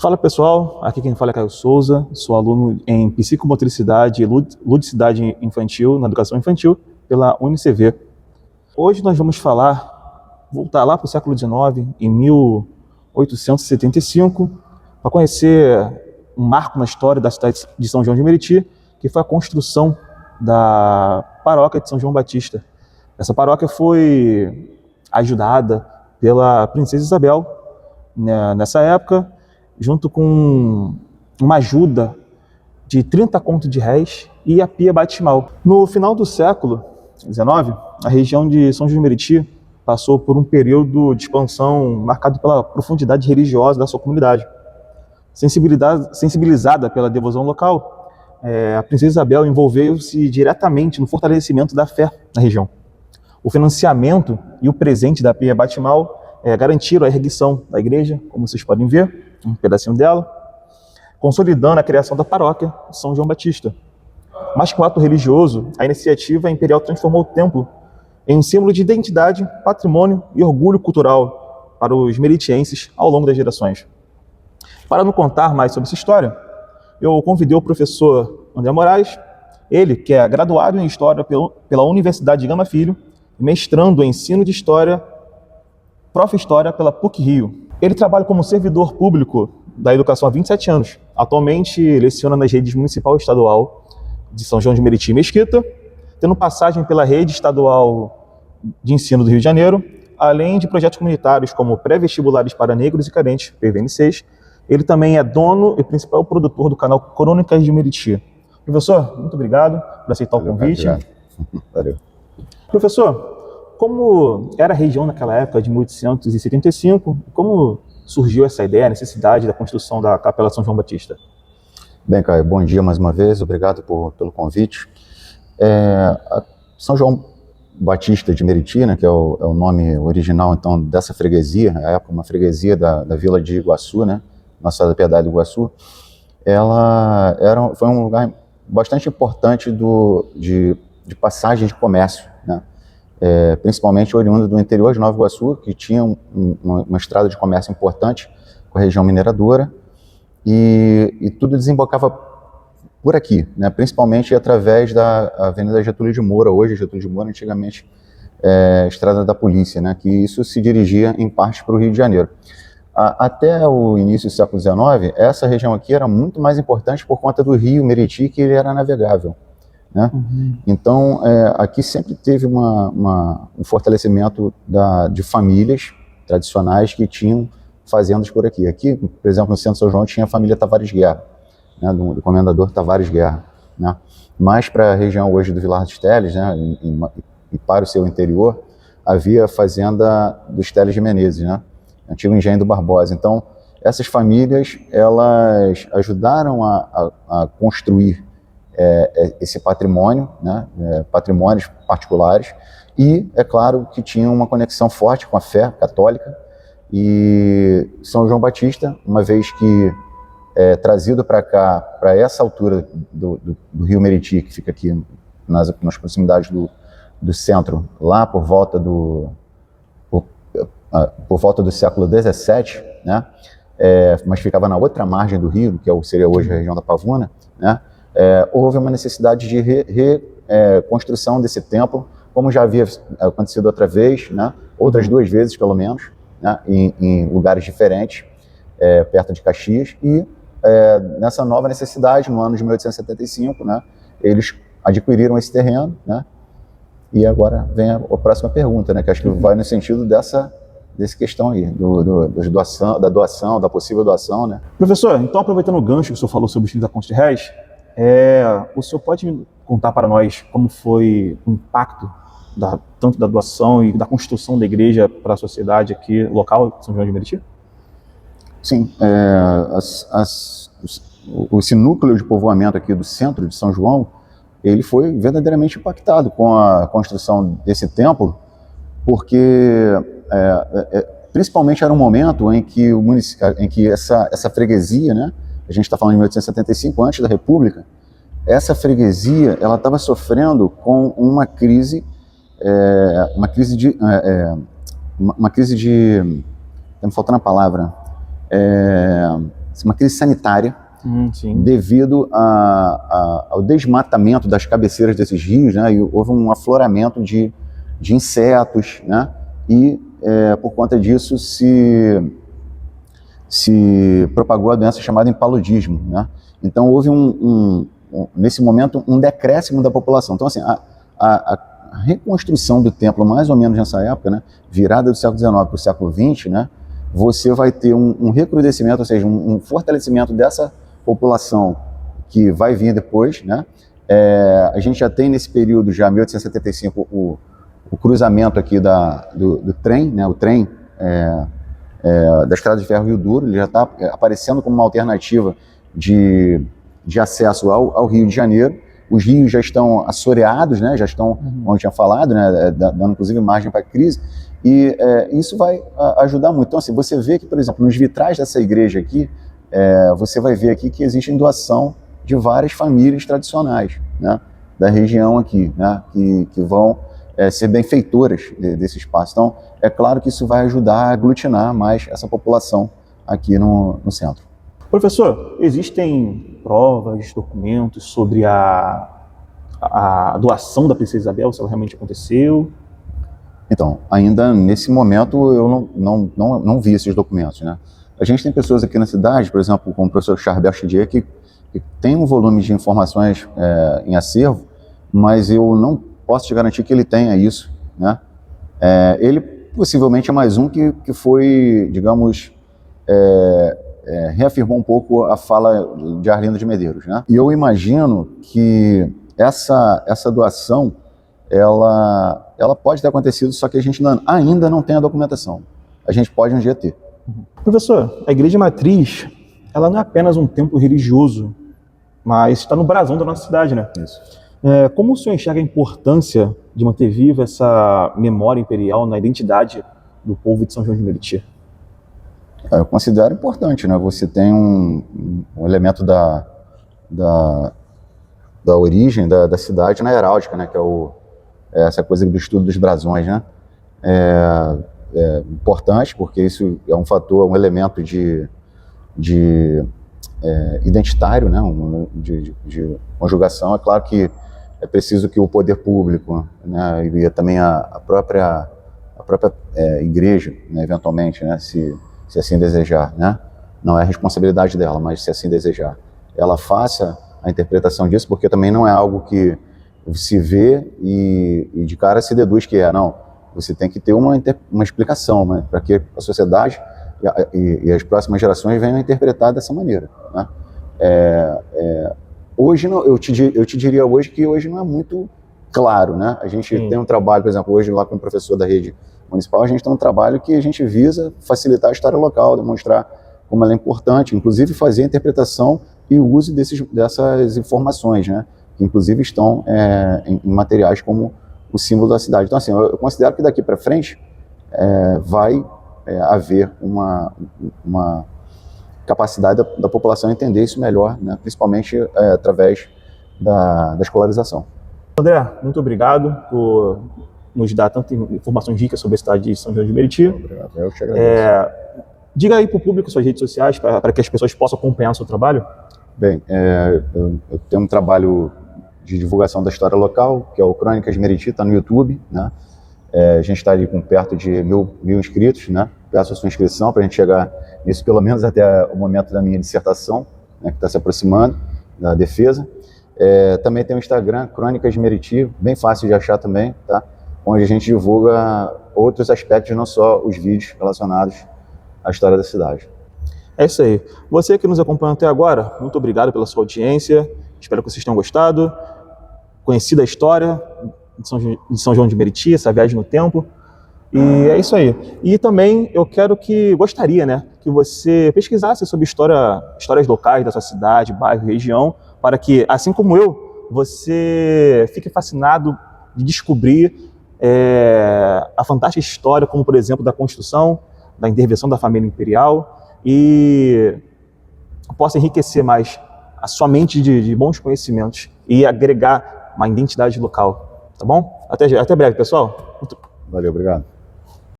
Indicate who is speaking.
Speaker 1: Fala pessoal, aqui quem fala é Caio Souza, sou aluno em Psicomotricidade e Ludicidade Infantil, na Educação Infantil, pela UniCV. Hoje nós vamos voltar lá para o século XIX, em 1875, para conhecer um marco na história da cidade de São João de Meriti, que foi a construção da paróquia de São João Batista. Essa paróquia foi ajudada pela princesa Isabel, né, nessa época, junto com uma ajuda de 30 contos de réis e a pia batismal. No final do século XIX, a região de São João de Meriti passou por um período de expansão marcado pela profundidade religiosa da sua comunidade. Sensibilizada pela devoção local, a princesa Isabel envolveu-se diretamente no fortalecimento da fé na região. O financiamento e o presente da pia batismal garantiram a erguição da igreja, como vocês podem ver, um pedacinho dela, consolidando a criação da paróquia de São João Batista. Mais que um ato religioso, a iniciativa imperial transformou o templo em um símbolo de identidade, patrimônio e orgulho cultural para os meritienses ao longo das gerações. Para nos contar mais sobre essa história, eu convidei o professor André Moraes, ele que é graduado em História pela Universidade de Gama Filho, mestrando em Ensino de História, Prof. História pela PUC-Rio. Ele trabalha como servidor público da educação há 27 anos. Atualmente leciona nas redes municipal e estadual de São João de Meriti e Mesquita, tendo passagem pela rede estadual de ensino do Rio de Janeiro, além de projetos comunitários como pré-vestibulares para negros e carentes, PVN6. Ele também é dono e principal produtor do canal Crônicas de Meriti. Professor, muito obrigado por aceitar o convite.
Speaker 2: Valeu.
Speaker 1: Professor, como era a região naquela época de 1875, como surgiu essa ideia, a necessidade da construção da Capela São João Batista?
Speaker 2: Bem, Caio, bom dia mais uma vez, obrigado pelo convite. São João Batista de Meriti, né, que é o nome original então dessa freguesia, na época uma freguesia da vila de Iguaçu, né, Nossa Senhora da Piedade do Iguaçu, foi um lugar bastante importante de passagem de comércio, né? Principalmente oriundo do interior de Nova Iguaçu, que tinha uma estrada de comércio importante com a região mineradora, e tudo desembocava por aqui, né? Principalmente através da Avenida Getúlio de Moura, hoje Getúlio de Moura, antigamente Estrada da Polícia, né? Que isso se dirigia em parte para o Rio de Janeiro. Até o início do século XIX, essa região aqui era muito mais importante por conta do rio Meriti, que ele era navegável, né?
Speaker 1: Uhum.
Speaker 2: Então, aqui sempre teve um fortalecimento de famílias tradicionais que tinham fazendas por aqui. Aqui, por exemplo, no centro de São João tinha a família Tavares Guerra, né, do comendador Tavares Guerra, né? Mais para a região hoje do Vilar dos Teles, né, e para o seu interior, havia a fazenda dos Teles de Menezes, né, antigo engenho do Barbosa. Então, essas famílias, elas ajudaram a construir esse patrimônio, né, patrimônios particulares, e é claro que tinha uma conexão forte com a fé católica. E São João Batista, uma vez que trazido para cá, para essa altura do rio Meriti, que fica aqui nas proximidades do centro, lá por volta do século XVII, né, mas ficava na outra margem do rio, que seria hoje a região da Pavuna, né, houve uma necessidade de reconstrução desse templo, como já havia acontecido outra vez, né, outras 2 vezes pelo menos, né, em lugares diferentes, perto de Caxias, e nessa nova necessidade, no ano de 1875, né, eles adquiriram esse terreno, né, e agora vem a próxima pergunta, né, que acho que vai no sentido dessa questão aí, da doação, da possível doação, né.
Speaker 1: Professor, então aproveitando o gancho que o senhor falou sobre os 30 contos de réis, o senhor pode me contar para nós como foi o impacto tanto da doação e da construção da igreja para a sociedade aqui, local, São João de Meriti?
Speaker 2: Sim, esse núcleo de povoamento aqui do centro de São João, ele foi verdadeiramente impactado com a construção desse templo, porque principalmente era um momento em que essa freguesia, né, a gente está falando de 1875, antes da República, essa freguesia ela estava sofrendo com uma crise de, está me faltando a palavra, uma crise sanitária,
Speaker 1: Sim.
Speaker 2: devido ao desmatamento das cabeceiras desses rios, né? E houve um afloramento de insetos, né? E por conta disso se propagou a doença chamada impaludismo, né? Então houve nesse momento um decréscimo da população. Então assim, a reconstrução do templo, mais ou menos nessa época, né, virada do século XIX para o século XX, né, você vai ter um recrudescimento, ou seja, um fortalecimento dessa população que vai vir depois, né? A gente já tem nesse período, já 1875, o cruzamento aqui do trem, né? O trem da Estrada de Ferro Rio Duro, ele já está aparecendo como uma alternativa de acesso ao Rio de Janeiro. Os rios já estão assoreados, né? Já estão, como eu tinha falado, né? Dando inclusive margem para a crise, e isso vai ajudar muito. Então, assim, você vê que, por exemplo, nos vitrais dessa igreja aqui, você vai ver aqui que existe doação de várias famílias tradicionais, né, da região aqui, né, que vão ser benfeitoras desse espaço. Então, é claro que isso vai ajudar a aglutinar mais essa população aqui no centro.
Speaker 1: Professor, existem provas, documentos sobre a doação da Princesa Isabel, se ela realmente aconteceu?
Speaker 2: Então, ainda nesse momento eu não vi esses documentos, né? A gente tem pessoas aqui na cidade, por exemplo, como o professor Charbel Chidier, que tem um volume de informações em acervo, mas eu não posso te garantir que ele tenha isso, né? Ele possivelmente é mais um que foi, digamos, reafirmou um pouco a fala de Arlindo de Medeiros, né? E eu imagino que essa doação, ela pode ter acontecido, só que a gente ainda não tem a documentação. A gente pode um dia ter.
Speaker 1: Professor, a Igreja Matriz, ela não é apenas um templo religioso, mas está no brasão da nossa cidade, né?
Speaker 2: Isso.
Speaker 1: Como o senhor enxerga a importância de manter viva essa memória imperial na identidade do povo de São João de Meriti?
Speaker 2: Eu considero importante, né? Você tem um elemento da origem da cidade na heráldica, né? Que é essa coisa do estudo dos brasões, né? É importante porque isso é um fator, um elemento de identitário, né? De conjugação. É claro que é preciso que o poder público, né? E também a própria igreja, né? Eventualmente, né? Se assim desejar, né? Não é responsabilidade dela, mas se assim desejar, ela faça a interpretação disso, porque também não é algo que se vê e de cara se deduz que não. Você tem que ter uma explicação, né, para que a sociedade e as próximas gerações venham a interpretar dessa maneira, né? Hoje, eu te diria hoje que hoje não é muito claro, né? A gente tem um trabalho, por exemplo, hoje lá com o professor da rede municipal, a gente tem um trabalho que a gente visa facilitar a história local, demonstrar como ela é importante, inclusive fazer a interpretação e o uso dessas informações, né? Que inclusive estão em materiais como o símbolo da cidade. Então, assim, eu considero que daqui para frente vai haver uma capacidade da população entender isso melhor, né? Principalmente através da escolarização.
Speaker 1: André, muito obrigado por nos dar tantas informações ricas sobre a cidade de São João de Meriti.
Speaker 2: Obrigado, eu te agradeço.
Speaker 1: Diga aí para o público suas redes sociais, para que as pessoas possam acompanhar o seu trabalho.
Speaker 2: Bem, eu tenho um trabalho de divulgação da história local, que é o Crônicas de Meriti, está no YouTube, né? A gente está ali com perto de mil inscritos, né? Peço a sua inscrição para a gente chegar nisso pelo menos até o momento da minha dissertação, né, que está se aproximando da defesa. Também tem o Instagram, Crônicas de Meriti, bem fácil de achar também, tá? Onde a gente divulga outros aspectos, não só os vídeos relacionados à história da cidade.
Speaker 1: É isso aí. Você que nos acompanhou até agora, muito obrigado pela sua audiência. Espero que vocês tenham gostado, conhecido a história de São João de Meriti, essa viagem no tempo. E é isso aí. E também eu gostaria, né, que você pesquisasse sobre histórias locais da sua cidade, bairro, região, para que, assim como eu, você fique fascinado de descobrir a fantástica história, como por exemplo da construção, da intervenção da família imperial, e possa enriquecer mais a sua mente de bons conhecimentos e agregar uma identidade local, tá bom? Até breve, pessoal.
Speaker 2: Valeu, obrigado.